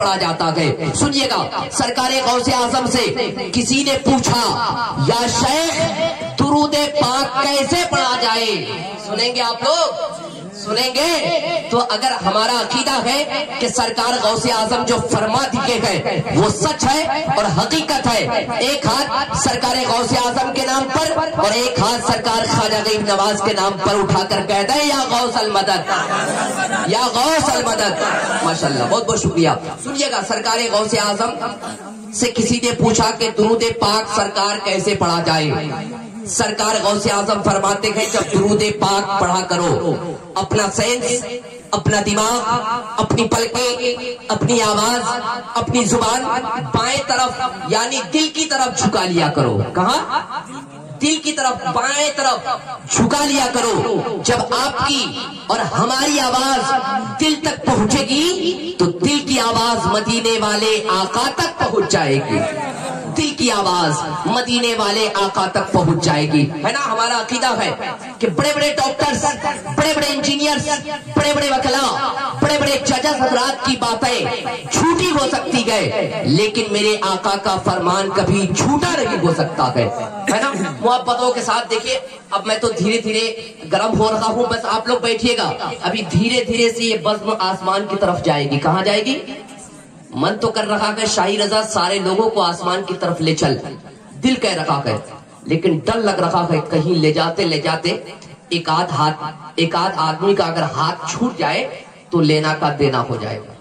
پڑھا جاتا ہے. سنیے گا, سرکار غوث اعظم سے کسی نے پوچھا یا شیخ درود پاک کیسے پڑھا جائے؟ سنیں گے آپ لوگ, سنیں گے. تو اگر ہمارا عقیدہ ہے کہ سرکار غوث اعظم جو فرما دیے گئے وہ سچ ہے اور حقیقت ہے, ایک ہاتھ سرکار غوث اعظم کے نام پر اور ایک ہاتھ سرکار خواجہ غریب نواز کے نام پر اٹھا کر کہتا ہے یا غوث المدد, یا غوث المدد. ماشاءاللہ, بہت بہت شکریہ. سنیے گا, سرکار غوث اعظم سے کسی نے پوچھا کہ درود پاک سرکار کیسے پڑھا جائے؟ سرکار غوث اعظم فرماتے ہیں جب درود پاک پڑھا کرو اپنا سینس, اپنا دماغ, اپنی پلکیں, اپنی آواز, اپنی زبان بائیں طرف یعنی دل کی طرف جھکا لیا کرو. کہاں؟ دل کی طرف, بائیں طرف جھکا لیا کرو. جب آپ کی اور ہماری آواز دل تک پہنچے گی تو دل کی آواز مدینے والے آقا تک پہنچ جائے گی. دل کی آواز مدینے والے آقا تک پہنچ جائے گی, ہے نا. ہمارا عقیدہ ہے کہ بڑے بڑے ڈاکٹرز, بڑے بڑے انجینئرز, بڑے بڑے وکلاء, بڑے بڑے ججز حضرات کی باتیں جھوٹی ہو سکتی ہے لیکن میرے آقا کا فرمان کبھی جھوٹا نہیں ہو سکتا ہے نا. محبتوں کے ساتھ دیکھیے, اب میں تو دھیرے دھیرے گرم ہو رہا ہوں, بس آپ لوگ بیٹھیے گا. ابھی دھیرے دھیرے سے یہ بزم آسمان کی طرف جائے گی. کہاں جائے گی؟ من تو کر رہا ہے شاہی رضا سارے لوگوں کو آسمان کی طرف لے چل, دل کہہ رہا ہے لیکن ڈر لگ رہا ہے کہیں لے جاتے ایک آدھ آدمی کا اگر ہاتھ چھوٹ جائے تو لینا کا دینا ہو جائے گا,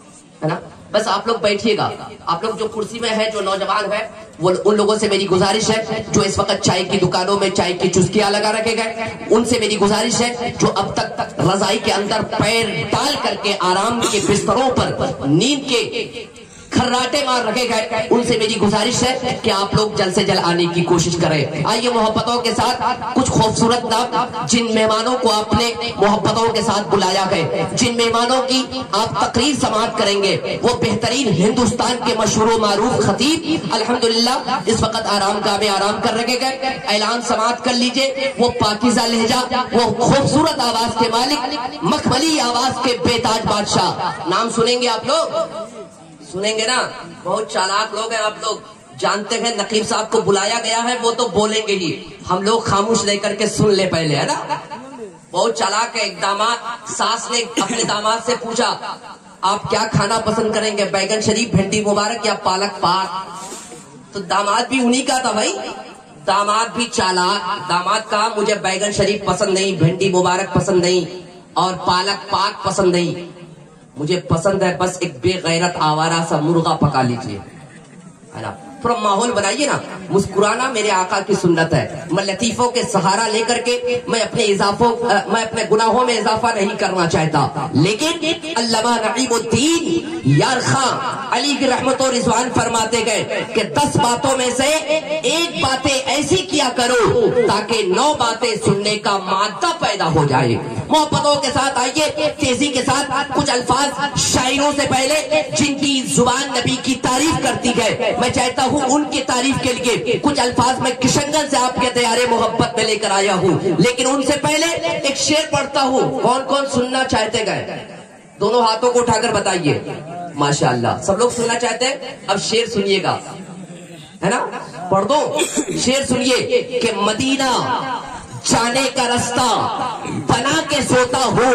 ہے نا. بس آپ لوگ بیٹھیے گا. آپ لوگ جو کرسی میں ہے, جو نوجوان ہے, وہ ان لوگوں سے میری گزارش ہے جو اس وقت چائے کی دکانوں میں چائے کی چسکیاں لگا رکھے گئے, ان سے میری گزارش ہے جو اب تک رضائی کے اندر پیر ڈال کر کے آرام کے بستروں پر نیند کے کھراٹے مار رکھے گئے, ان سے میری گزارش ہے کہ آپ لوگ جلد سے جلد آنے کی کوشش کریں. آئیے محبتوں کے ساتھ کچھ خوبصورت نام, جن مہمانوں کو آپ نے محبتوں کے ساتھ بلایا ہے, جن مہمانوں کی آپ تقریر سماعت کریں گے, وہ بہترین ہندوستان کے مشہور و معروف خطیب الحمدللہ اس وقت آرام گاہ میں آرام کر رکھے گئے. اعلان سماعت کر لیجئے. وہ پاکیزہ لہجہ, وہ خوبصورت آواز کے مالک, مخملی آواز کے بے تاج بادشاہ. نام سنیں گے آپ لوگ, سنیں گے نا. بہت چالاک لوگ ہیں آپ لوگ, جانتے ہیں نقیب صاحب کو بلایا گیا ہے, وہ تو بولیں گے ہی, ہم لوگ خاموش لے کر کے سن لے پہلے, ہے نا. بہت چالاک ہے. ایک داماد, ساس نے اپنے داماد سے پوچھا آپ کیا کھانا پسند کریں گے, بیگن شریف, بھنڈی مبارک یا پالک پاک؟ تو داماد بھی انہی کا تھا بھائی, داماد بھی چالاک. داماد کہا مجھے بیگن شریف پسند نہیں, بھنڈی مبارک پسند نہیں اور پالک پاک پسند نہیں, مجھے پسند ہے بس ایک بے غیرت آوارہ سا مرغا پکا لیجئے, ہے نا. تھوڑا ماحول بنائیے نا. مسکرانا میرے آقا کی سنت ہے. میں لطیفوں کے سہارا لے کر کے میں اپنے گناہوں میں اضافہ نہیں کرنا چاہتا, لیکن علامہ نعیم الدین یار خان علی کی رحمت و رضوان فرماتے گئے کہ 10 باتوں میں سے ایک باتیں ایسی کیا کرو تاکہ 9 باتیں سننے کا مادہ پیدا ہو جائے. محبتوں کے ساتھ آئیے, تیزی کے ساتھ کچھ الفاظ شاعروں سے پہلے جن کی زبان نبی کی تعریف کرتی ہے, میں چاہتا ہوں ان کی تعریف کے لیے کچھ الفاظ میں کشنگل سے آپ کے دیارے محبت میں لے کر آیا ہوں, لیکن ان سے پہلے ایک شعر پڑھتا ہوں. کون کون سننا چاہتے گئے؟ دونوں ہاتھوں کو اٹھا کر بتائیے. ماشاءاللہ, سب لوگ سننا چاہتے ہیں. اب شعر سنیے گا, ہے نا. پڑھ دو شعر, سنیے کہ مدینہ جانے کا رستہ بنا کے سوتا ہو.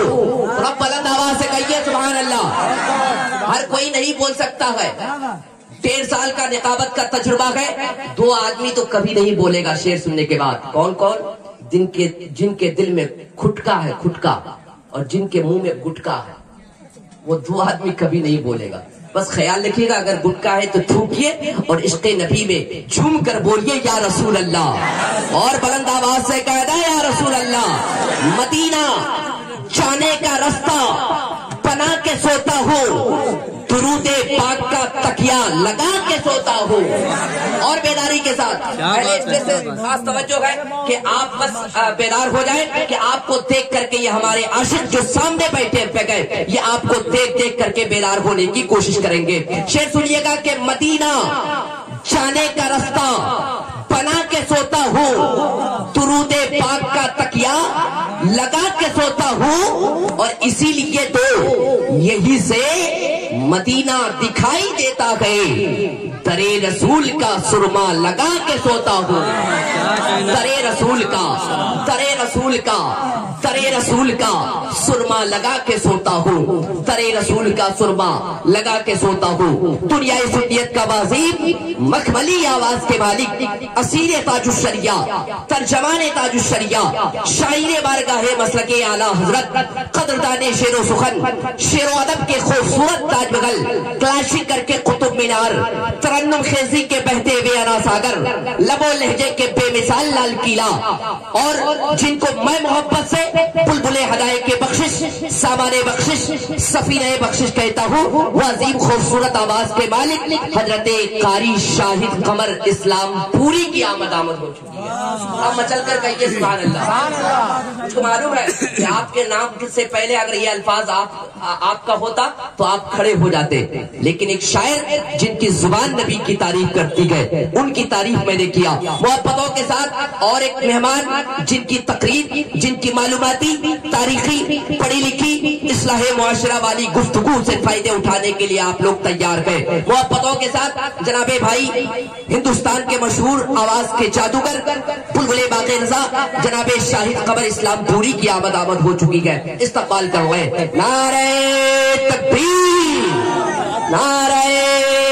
تھوڑا بلند آواز سے کہیے سبحان اللہ. ہر کوئی نہیں بول سکتا ہے. 1.5 سال کا نقابت کا تجربہ ہے, 2 آدمی تو کبھی نہیں بولے گا شعر سننے کے بعد. کون کون؟ جن کے دل میں کھٹکا ہے, کھٹکا, اور جن کے منہ میں گٹکا ہے, وہ 2 آدمی کبھی نہیں بولے گا. بس خیال رکھیے گا, اگر گٹکا ہے تو تھوکیے اور عشق نبی میں جھوم کر بولیے یا رسول اللہ, اور بلند آواز سے کہہ دیں یا رسول اللہ. مدینہ جانے کا رستہ بنا کے سوتا ہوں, درود پاک کا تکیا لگا کے سوتا ہوں. اور بیداری کے ساتھ پہلے اس سے خاص توجہ ہے کہ آپ بس بیدار ہو جائیں کہ آپ کو دیکھ کر کے یہ ہمارے عاشق جو سامنے بیٹھے گئے, یہ آپ کو دیکھ کر کے بیدار ہونے کی کوشش کریں گے. شعر سنیے گا کہ مدینہ جانے کا رستہ بنا کے سوتا ہوں, درود پاک کا تکیا لگا کے سوتا ہوں، اور اسی لیے تو یہی سے مدینہ دکھائی دیتا ہے، درے رسول کا سرما لگا کے سوتا ہوں، درے رسول کا، درے رسول کا، درے رسول کا سرما لگا کے سوتا ہوں، درے رسول کا سرما لگا کے سوتا ہوں۔ دنیا سنیت کا واضح مخملی آواز کے مالک، اسیر تاج الشریعہ، ترجمان تاج الشریعہ، شاعر بارگاہ مسلک اعلیٰ حضرت، قدردان شعر و سخن، شعر و ادب کے خوبصورت تاج محل، کلاشک کر کے قطب مینار، ترنم خیزی کے بہتے ہوئے انا ساگر، لب و لہجے کے بے مثال لال قلعہ، اور جن کو میں محبت سے بلبل ہدایت کے بخشش، سامان بخشش، سفینہ بخشش کہتا ہوں، وہ عظیم خوبصورت آواز کے مالک حضرت قاری شاہد قمر اسلام پوری کی آمد ہو چکی ہے۔ اب مچل کر کہیے سبحان اللہ۔ مجھ کو معلوم ہے کہ آپ کے نام سے پہلے اگر یہ الفاظ آپ کا ہوتا تو آپ کھڑے ہو جاتے، لیکن ایک شاعر جن کی زبان نبی کی تعریف کرتی گئے، ان کی تعریف میں نے کیا محبتوں کے ساتھ، اور ایک مہمان جن کی تقریر، جن کی معلوماتی، تاریخی، پڑھی لکھی، اصلاح معاشرہ والی گفتگو سے فائدے اٹھانے کے لیے آپ لوگ تیار گئے۔ محبتوں کے ساتھ جناب بھائی ہندوستان کے مشہور آواز کے جادوگر بلبل باغ رضا جناب شاہد قمر اسلام پوری کی آمد ہو چکی ہے۔ استقبال کروائے نعرہ تکبیر، نعرہ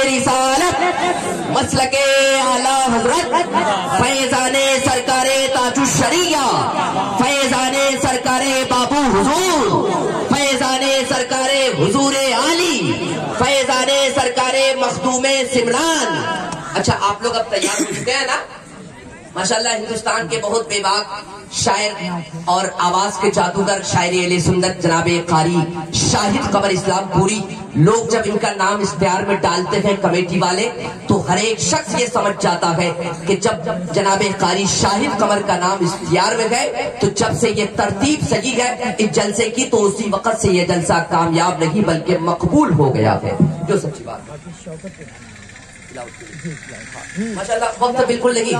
رسالت، مسلک اعلیٰ حضرت، فیضان سرکار تاج الشریعہ، فیضان سرکار بابو حضور، فیضان سرکار حضور عالی، فیضان سرکار مخدوم سمران۔ اچھا آپ لوگ اب تیار ہو چکے ہیں نا؟ ماشاءاللہ ہندوستان کے بہت بے باک شاعر اور آواز کے جادوگر شاعر اہل سنت جناب قاری شاہد قمر اسلام پوری، لوگ جب ان کا نام اشتہار میں ڈالتے ہیں کمیٹی والے، تو ہر ایک شخص یہ سمجھ جاتا ہے کہ جب جناب قاری شاہد قمر کا نام اشتہار میں گئے تو جب سے یہ ترتیب سجی ہے اس جلسے کی، تو اسی وقت سے یہ جلسہ کامیاب نہیں بلکہ مقبول ہو گیا ہے، جو سچی بات ہے۔ ماشاءاللہ وقت بالکل نہیں،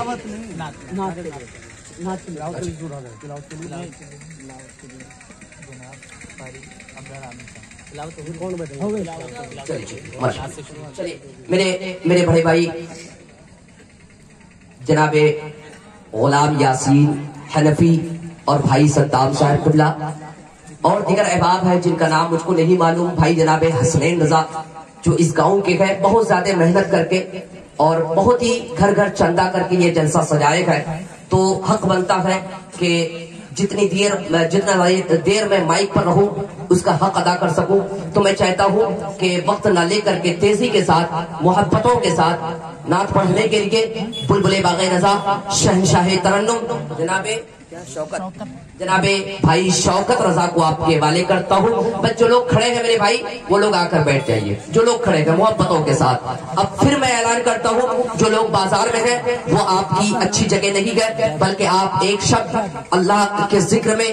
چلیے میرے بڑے بھائی جناب غلام یاسین حنفی اور بھائی صدام صاحب قبلہ اور دیگر احباب ہیں جن کا نام مجھ کو نہیں معلوم، بھائی جناب حسنین رضا جو اس گاؤں کے گئے، بہت زیادہ محنت کر کے اور بہت ہی گھر گھر چندہ کر کے یہ جلسہ سجائے گئے، تو حق بنتا ہے کہ جتنا دیر میں مائک پر رہوں اس کا حق ادا کر سکوں، تو میں چاہتا ہوں کہ وقت نہ لے کر کے تیزی کے ساتھ، محبتوں کے ساتھ نعت پڑھنے کے لیے بلبل باغ رضا شہنشاہ ترنم جناب بھائی شوکت رضا کو آپ کے حوالے کرتا ہوں۔ بس جو لوگ کھڑے ہیں میرے بھائی وہ لوگ آ کر بیٹھ جائیے، جو لوگ کھڑے ہیں محبتوں کے ساتھ۔ اب پھر میں اعلان کرتا ہوں جو لوگ بازار میں ہیں وہ آپ کی اچھی جگہ نہیں گئے، بلکہ آپ ایک شب اللہ کے ذکر میں،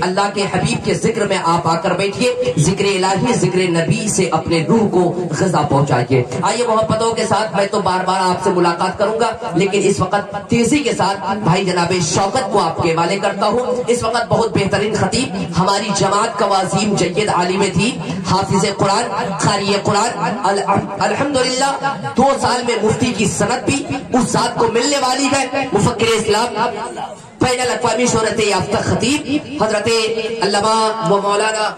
اللہ کے حبیب کے ذکر میں آپ آ کر بیٹھیے، ذکر الہی، ذکر نبی سے اپنے روح کو غذا پہنچائیے۔ آئیے محبتوں کے ساتھ، میں تو بار بار آپ سے ملاقات کروں گا لیکن اس وقت تیزی کے ساتھ بھائی جناب شوکت کو آپ کے حوالے کرتا ہوں۔ اس وقت بہت بہترین خطیب ہماری جماعت کا عظیم جید عالم تھی، حافظ قرآن، قاری قرآن، الحمدللہ 2 سال میں مفتی کی سند بھی اس ذات کو ملنے والی ہے، مفکر اسلام، بین الاقوامی شہرت یافتہ خطیب حضرت علامہ و مولانا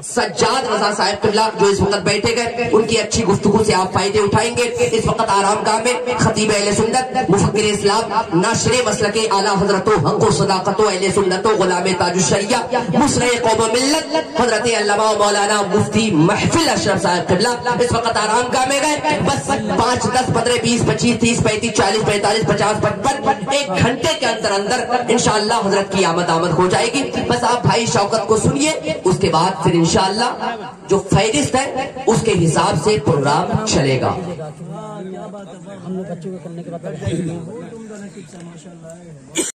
سجاد رضا صاحب قبلہ جو اس وقت بیٹھے گئے، ان کی اچھی گفتگو سے آپ فائدے اٹھائیں گے۔ اس وقت آرام گاہ میں خطیب اہل سنت، مفکر اسلام، ناشر مسلک اعلیٰ حضرت و حق و صداقت و اہل سنت و غلام تاج الشریعہ، مسرع قوم و ملت حضرت علامہ مولانا مفتی محفل اشرف صاحب قبلہ اس وقت آرام گاہ میں گئے۔ بس 5 10 15 20 25 30 35 40 45 50 55 1 گھنٹے کے اندر انشاءاللہ حضرت کی آمد ہو جائے گی۔ بس آپ بھائی شوکت کو سنیے، اس کے بعد پھر انشاءاللہ جو فہرست ہے اس کے حساب سے پروگرام چلے گا۔